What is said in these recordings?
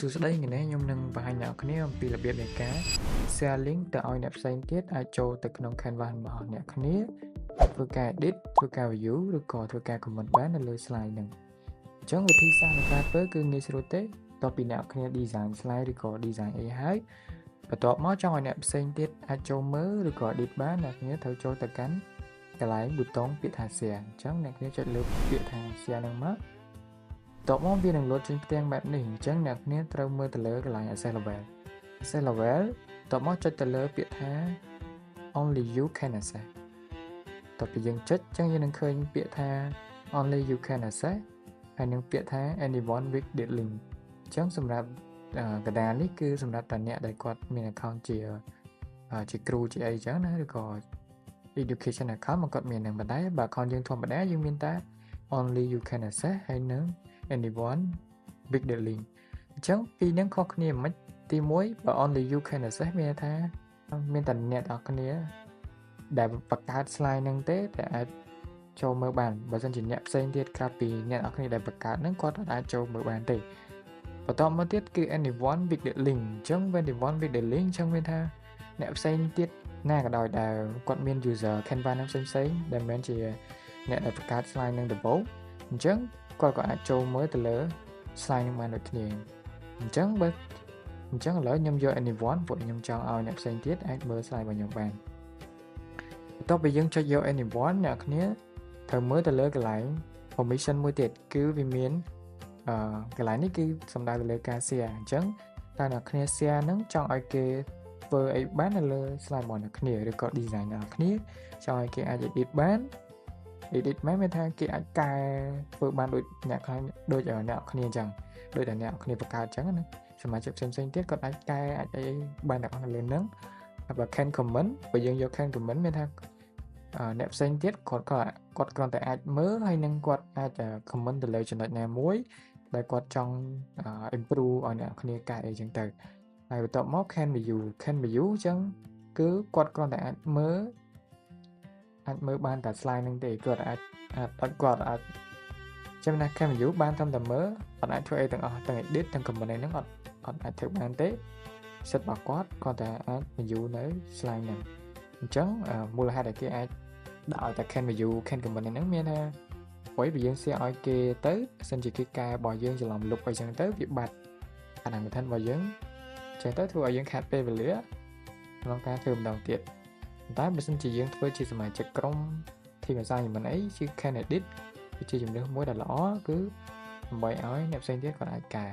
សួស្តីថ្ងៃនេះខ្ញុំនឹងបង្ហាញអ្នកគ្នាអំពីរបៀបនៃការ share link ទៅឲ្យអ្នកផ្សេងទៀតអាចចូលទៅក្នុង Canva របស់អ្នកគ្នាធ្វើការ edit ធ្វើការ view ឬក៏ធ្វើការ comment បាននៅលើ slide ហ្នឹងអញ្ចឹងវិធីសាស្ត្រនៃការធ្វើគឺងាយស្រួលទេតទៅពីអ្នកគ្នា design slide ឬក៏ design អីហើយបន្ទាប់មកចង់ឲ្យអ្នកផ្សេងទៀតអាចចូលមើលឬក៏ edit បានអ្នកគ្នាត្រូវចូលទៅកាន់កន្លែងប៊ូតុងពាក្យថា share អញ្ចឹងអ្នកគ្នាចុចលើពាក្យថា share ហ្នឹងមកតបមកវានឹងលោតចេញផ្ទាំងបែបនេះអញ្ចឹងអ្នកគ្នាត្រូវមើលទៅលើកន្លែង access level តបមកចុចទៅលើពាក្យថា only you can access តបពីយើងចុចអញ្ចឹងយើងនឹងឃើញពាក្យថា only you can access ហើយនឹងពាក្យថា anyone with the link អញ្ចឹងសម្រាប់កណ្ដាលនេះគឺសម្រាប់តែអ្នកដែលគាត់មាន account ជាគ្រូជាអីអញ្ចឹងណាឬក៏ education account មកគាត់មាននឹងបណ្ដៃបើ account យើងធម្មតាយើងមានតែ only you can access ហើយនឹង anyone with the link អញ្ចឹងពីរនឹងខុសគ្នាមិនទី1បើ only you can access មានថាមានតែអ្នកទាំងគ្នាដែលបង្កើត slide ហ្នឹងទេតែអាចចូលមើលបានបើមិនជាអ្នកផ្សេងទៀតក្រៅពីអ្នកទាំងគ្នាដែលបង្កើតហ្នឹងគាត់អាចចូលមើលបានទេបន្តមកទៀតគឺ anyone with the link អញ្ចឹង anyone with the link អញ្ចឹងមានថាអ្នកផ្សេងទៀតណាក៏ដោយដែលគាត់មាន user Canva ហ្នឹងផ្សេងៗដែលមិនជាអ្នកដែលបង្កើត slide ហ្នឹងដំបូងអញ្ចឹងគាត់ក៏អាចចូលមើលទៅលើ slide នឹងបានដូចគ្នាអញ្ចឹងឥឡូវខ្ញុំយក anyone ព្រោះខ្ញុំចង់ឲ្យអ្នកផ្សេងទៀតអាចមើល slide របស់ខ្ញុំបានបន្ទាប់ពីយើងចុចយក anyone អ្នកគ្នាត្រូវមើលទៅលើកន្លែង permission មួយទៀតគឺវាមានកន្លែងនេះគឺសំដៅទៅលើការ share អញ្ចឹងតើអ្នកគ្នា share ហ្នឹងចង់ឲ្យគេធ្វើអីបាននៅលើ slide របស់អ្នកគ្នាឬក៏ design អ្នកគ្នាចង់ឲ្យគេអាច edit បានមានថាគេអាចកែធ្វើបានដូចអ្នកខ្លះដូចអ្នកគ្នាអញ្ចឹងដូចតែអ្នកគ្នាបង្កើតអញ្ចឹងណាសមាជិកផ្សេងទៀតគាត់អាចកែអាចអីបានតែនៅលើហ្នឹងហើយបើ can comment បើយើងយក can comment មានថាអ្នកផ្សេងទៀតគាត់គ្រាន់តែអាចមើលហើយនឹងគាត់អាច comment ទៅលើចំណុចណាមួយដែលគាត់ចង់ improve ឲ្យអ្នកគ្នាកែអីអញ្ចឹងទៅហើយបន្ទាប់មក can view អញ្ចឹងគឺគាត់គ្រាន់តែអាចមើលបានតែ slide ហ្នឹងទេគាត់អាចចាំណា can view បានត្រឹមតែមើលអត់អាចធ្វើអីទាំងអស់ទាំង edit ទាំង comment ហ្នឹងអត់អាចធ្វើបានទេសិទ្ធិរបស់គាត់គាត់តែអាច view នៅ slide ហ្នឹងអញ្ចឹងមូលហេតុដែលគេអាចដាក់ឲ្យតែ can view can comment ហ្នឹងមានថាព្រោះបើយើង share ឲ្យគេទៅសិនជាគេកែរបស់យើងច្រឡំលុបអីចឹងទៅវាបាត់អានមិនថារបស់យើងចឹងទៅធ្វើឲ្យយើងខាត់ពេលវេលាក្នុងការធ្វើម្ដងទៀតតែបើសិនជាយើងធ្វើជាសមាជិកក្រុម team assignment អីជា can edit វាជាជំរើសមួយដែលល្អគឺដើម្បីឲ្យអ្នកផ្សេងទៀតគាត់អាចកែ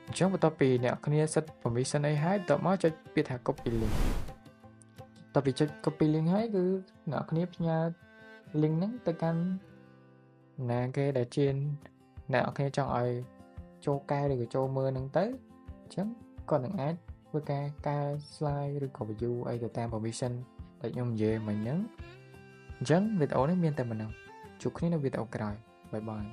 អញ្ចឹងបន្ទាប់ពីអ្នកគ្នា set permission អីហើយបន្ទាប់មកចុចពាក្យថា copy link បន្ទាប់ពីចុច copy link ហើយគឺអ្នកគ្នាផ្ញើ link ហ្នឹងទៅកាន់ណាគេដែលជាអ្នកគ្នាចង់ឲ្យចូលកែឬក៏ចូលមើលហ្នឹងទៅអញ្ចឹងគាត់នឹងអាចធ្វើការកែ slide ឬក៏ view អីទៅតាម permission ដែលខ្ញុំនិយាយមិញហ្នឹងអញ្ចឹងវីដេអូនេះមានតែប៉ុណ្ណឹងជួបគ្នានៅវីដេអូក្រោយបាយបាយ